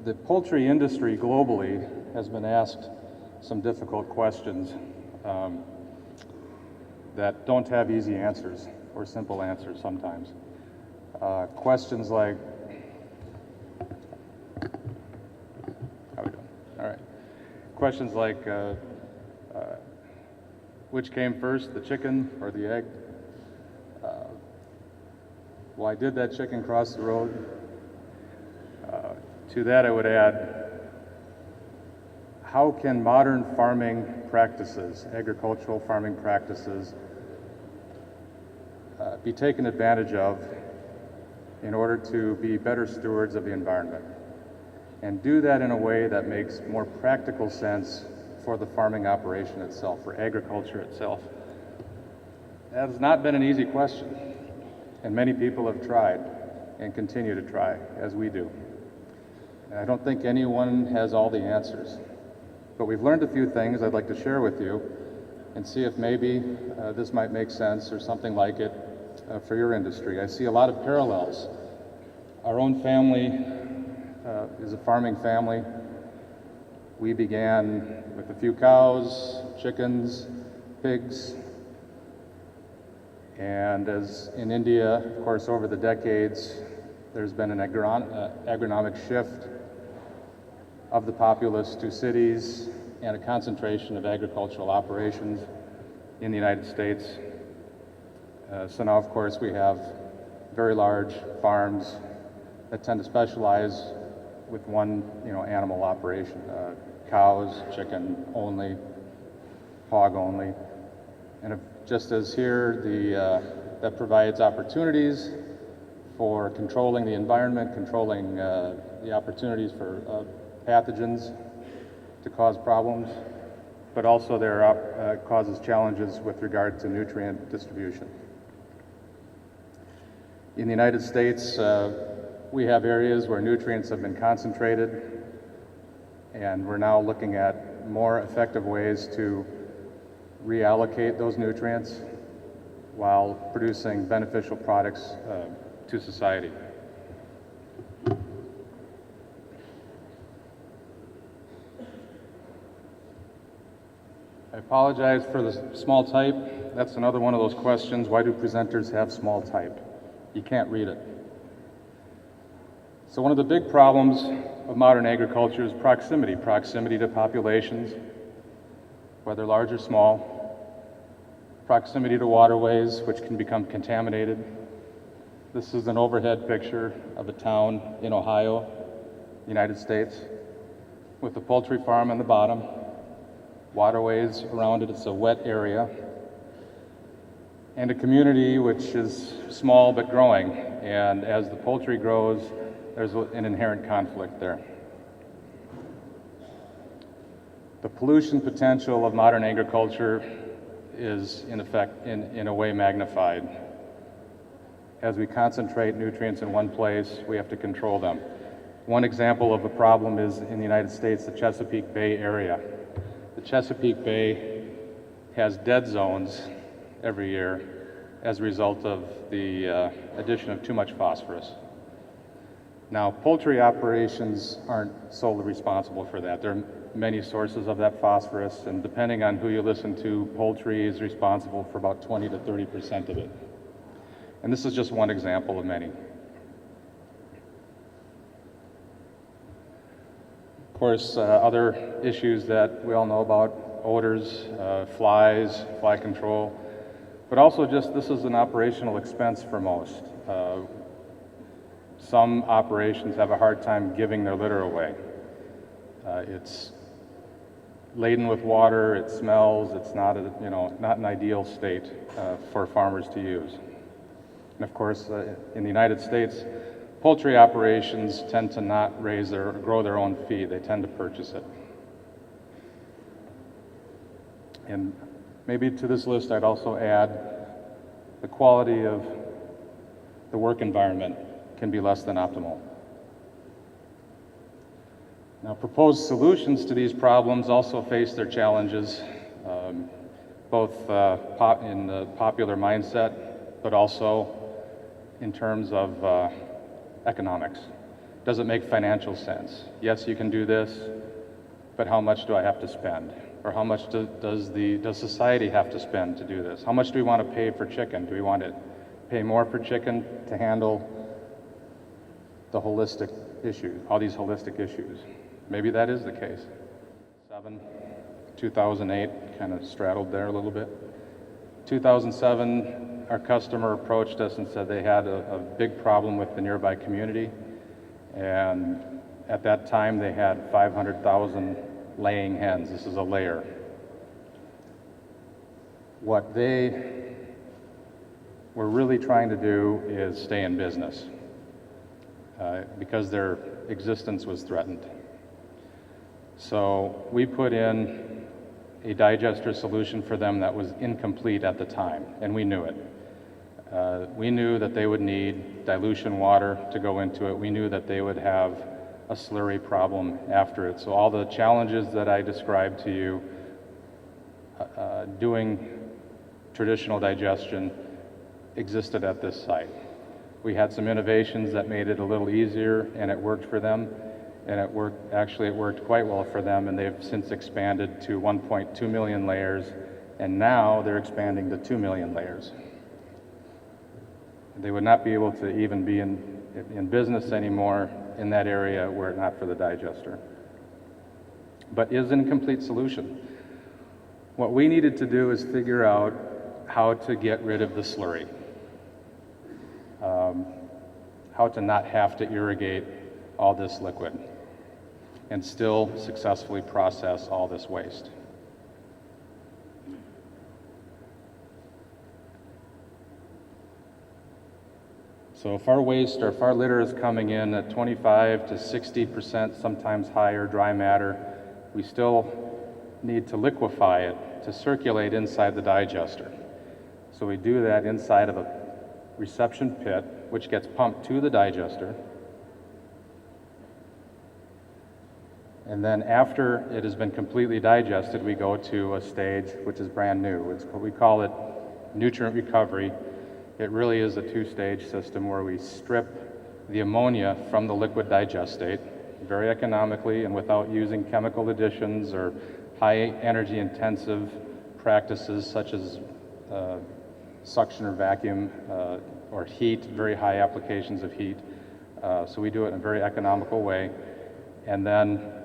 The poultry industry globally has been asked some difficult questions that don't have easy answers or simple answers sometimes. Questions like, how we doing? All right. Questions like, which came first, the chicken or the egg? Why did that chicken cross the road? To that I would add, how can modern farming practices, agricultural farming practices, be taken advantage of in order to be better stewards of the environment, and do that in a way that makes more practical sense for the farming operation itself, for agriculture itself? That has not been an easy question, and many people have tried and continue to try, as we do. And I don't think anyone has all the answers, but we've learned a few things I'd like to share with you and see if maybe this might make sense or something like it for your industry. I see a lot of parallels. Our own family is a farming family. We began with a few cows, chickens, pigs, and as in India, of course, over the decades, there's been an agronomic shift of the populace to cities and a concentration of agricultural operations in the United States. So now, of course, we have very large farms that tend to specialize with one, animal operation: cows, chicken only, hog only. And just as here, that provides opportunities for controlling the environment, controlling the opportunities for pathogens to cause problems, but also there causes challenges with regard to nutrient distribution. In the United States, we have areas where nutrients have been concentrated, and we're now looking at more effective ways to reallocate those nutrients while producing beneficial products to society. I apologize for the small type. That's another one of those questions. Why do presenters have small type? You can't read it. So one of the big problems of modern agriculture is proximity to populations, whether large or small, proximity to waterways, which can become contaminated. This is an overhead picture of a town in Ohio, United States, with a poultry farm on the bottom, waterways around it. It's a wet area, and a community which is small but growing. And as the poultry grows, there's an inherent conflict there. The pollution potential of modern agriculture is, in effect, in a way magnified. As we concentrate nutrients in one place, we have to control them. One example of a problem is in the United States, the Chesapeake Bay area. The Chesapeake Bay has dead zones every year as a result of the addition of too much phosphorus. Now, poultry operations aren't solely responsible for that. There are many sources of that phosphorus, and depending on who you listen to, poultry is responsible for about 20 to 30% of it. And this is just one example of many. Of course, other issues that we all know about: odors, flies, fly control, but also just this is an operational expense for most. Some operations have a hard time giving their litter away. It's laden with water, it smells, it's not an ideal state for farmers to use. And of course, in the United States, poultry operations tend to not grow their own feed. They tend to purchase it. And maybe to this list, I'd also add the quality of the work environment can be less than optimal. Now, proposed solutions to these problems also face their challenges, both in the popular mindset, but also in terms of economics. Does it make financial sense? Yes, you can do this, but how much do I have to spend? Or how much does society have to spend to do this? How much do we want to pay for chicken? Do we want to pay more for chicken to handle the holistic issues, all these holistic issues? Maybe that is the case. 2008, kind of straddled there a little bit. 2007, our customer approached us and said they had a big problem with the nearby community. And at that time, they had 500,000 laying hens. This is a layer. What they were really trying to do is stay in business because their existence was threatened. So we put in a digester solution for them that was incomplete at the time, and we knew it. We knew that they would need dilution water to go into it. We knew that they would have a slurry problem after it. So all the challenges that I described to you doing traditional digestion existed at this site. We had some innovations that made it a little easier, and it worked for them. And it worked quite well for them, and they've since expanded to 1.2 million layers, and now they're expanding to 2 million layers. They would not be able to even be in business anymore in that area were it not for the digester. But is an incomplete solution. What we needed to do is figure out how to get rid of the slurry, how to not have to irrigate all this liquid and still successfully process all this waste. So if our waste or if our litter is coming in at 25 to 60%, sometimes higher dry matter, we still need to liquefy it to circulate inside the digester. So we do that inside of a reception pit, which gets pumped to the digester. And then after it has been completely digested, we go to a stage which is brand new. We call it nutrient recovery. It really is a two-stage system where we strip the ammonia from the liquid digestate very economically and without using chemical additions or high energy intensive practices such as suction or vacuum or heat, very high applications of heat. So we do it in a very economical way. And then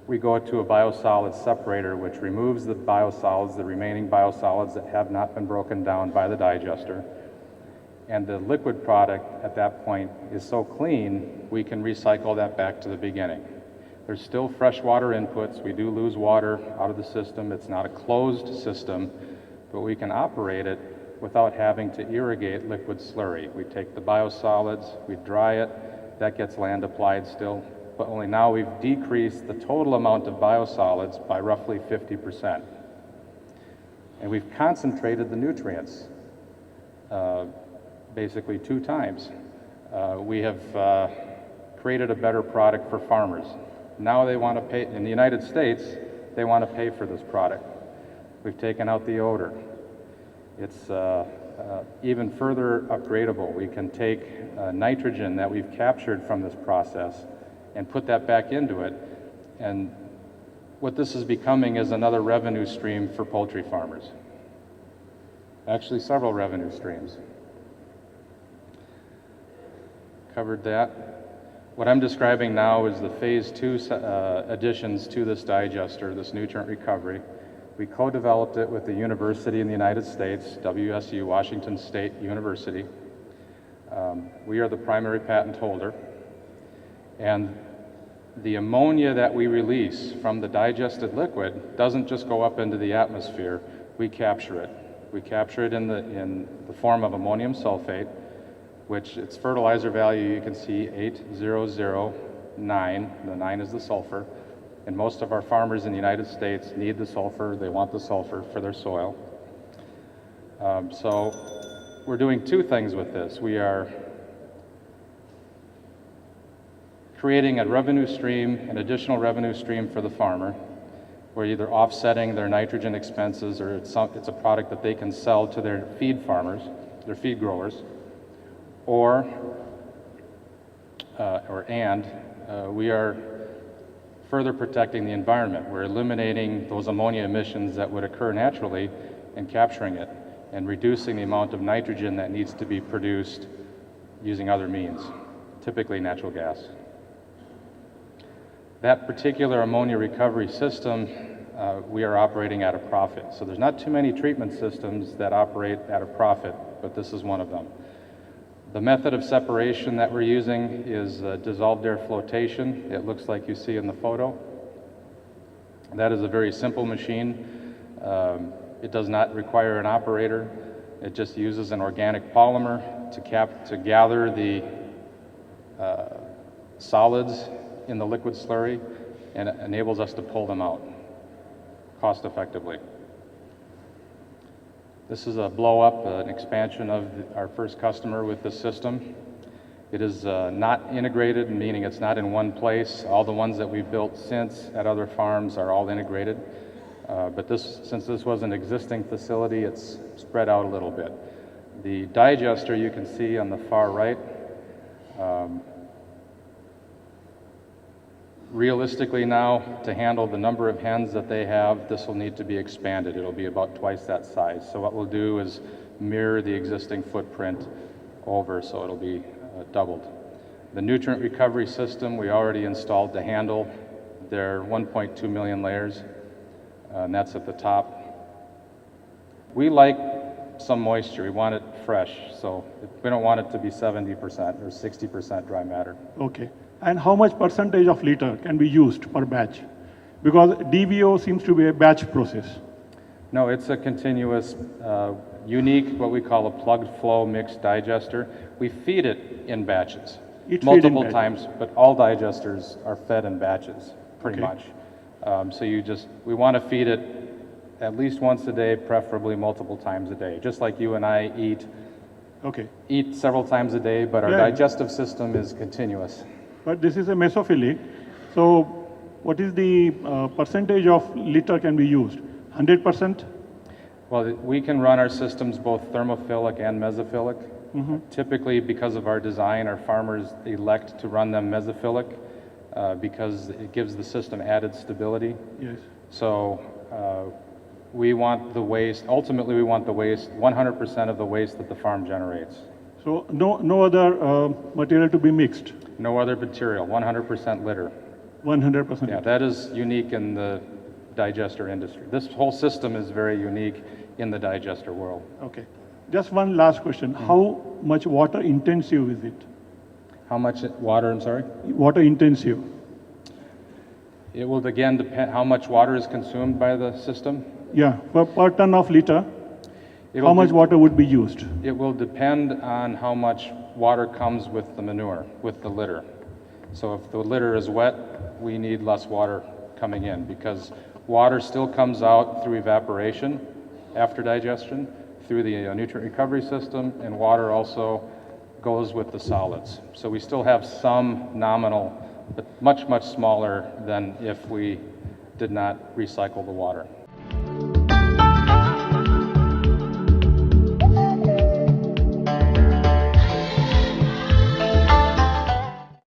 we go to a biosolids separator, which removes the biosolids, the remaining biosolids that have not been broken down by the digester. And the liquid product at that point is so clean, we can recycle that back to the beginning. There's still freshwater inputs. We do lose water out of the system. It's not a closed system, but we can operate it without having to irrigate liquid slurry. We take the biosolids, we dry it, that gets land applied still, but only now we've decreased the total amount of biosolids by roughly 50%. And we've concentrated the nutrients basically 2 times. We have created a better product for farmers. Now they want to pay, in the United States, they want to pay for this product. We've taken out the odor. It's even further upgradable. We can take nitrogen that we've captured from this process and put that back into it. And what this is becoming is another revenue stream for poultry farmers. Actually, several revenue streams. Covered that. What I'm describing now is the phase 2 additions to this digester, this nutrient recovery. We co-developed it with the university in the United States, WSU, Washington State University. We are the primary patent holder. And the ammonia that we release from the digested liquid doesn't just go up into the atmosphere, we capture it. We capture it in the form of ammonium sulfate, which its fertilizer value you can see 8009, the 9 is the sulfur. And most of our farmers in the United States need the sulfur, they want the sulfur for their soil. So we're doing 2 things with this. We are creating a revenue stream, an additional revenue stream for the farmer. We're either offsetting their nitrogen expenses or it's a product that they can sell to their feed farmers, their feed growers. Or we are further protecting the environment. We're eliminating those ammonia emissions that would occur naturally and capturing it and reducing the amount of nitrogen that needs to be produced using other means, typically natural gas. That particular ammonia recovery system, we are operating at a profit. So there's not too many treatment systems that operate at a profit, but this is one of them. The method of separation that we're using is dissolved air flotation. It looks like you see in the photo. That is a very simple machine. It does not require an operator. It just uses an organic polymer to gather the solids in the liquid slurry and it enables us to pull them out cost effectively. This is a blow up, an expansion of our first customer with this system. It is not integrated, meaning it's not in one place. All the ones that we've built since at other farms are all integrated. But since this was an existing facility, it's spread out a little bit. The digester you can see on the far right, realistically now, to handle the number of hens that they have, this will need to be expanded. It'll be about twice that size. So what we'll do is mirror the existing footprint over, so it'll be doubled. The nutrient recovery system we already installed to handle their 1.2 million layers, and that's at the top. We like some moisture. We want it fresh, so we don't want it to be 70% or 60% dry matter. Okay. And how much percentage of liter can be used per batch? Because DVO seems to be a batch process. No, it's a continuous, unique, what we call a plugged flow mixed digester. We feed it in batches, multiple times, but all digesters are fed in batches, pretty much. So we want to feed it at least once a day, preferably multiple times a day, just like you and I eat several times a day, but our digestive system is continuous. But this is a mesophilic, so what is the percentage of liter can be used? 100%? Well, we can run our systems both thermophilic and mesophilic. Typically, because of our design, our farmers elect to run them mesophilic because it gives the system added stability. Yes. So we want the waste, ultimately we want the waste, 100% of the waste that the farm generates. So no other material to be mixed? No other material, 100% litter. 100%? Yeah, that is unique in the digester industry. This whole system is very unique in the digester world. Okay. Just one last question. How much water intensive is it? How much water, I'm sorry? Water intensive. It will again depend how much water is consumed by the system. Yeah, per ton of liter, how much water would be used? It will depend on how much water comes with the manure, with the litter. So if the litter is wet, we need less water coming in because water still comes out through evaporation after digestion, through the nutrient recovery system, and water also goes with the solids. So we still have some nominal, but much, much smaller than if we did not recycle the water.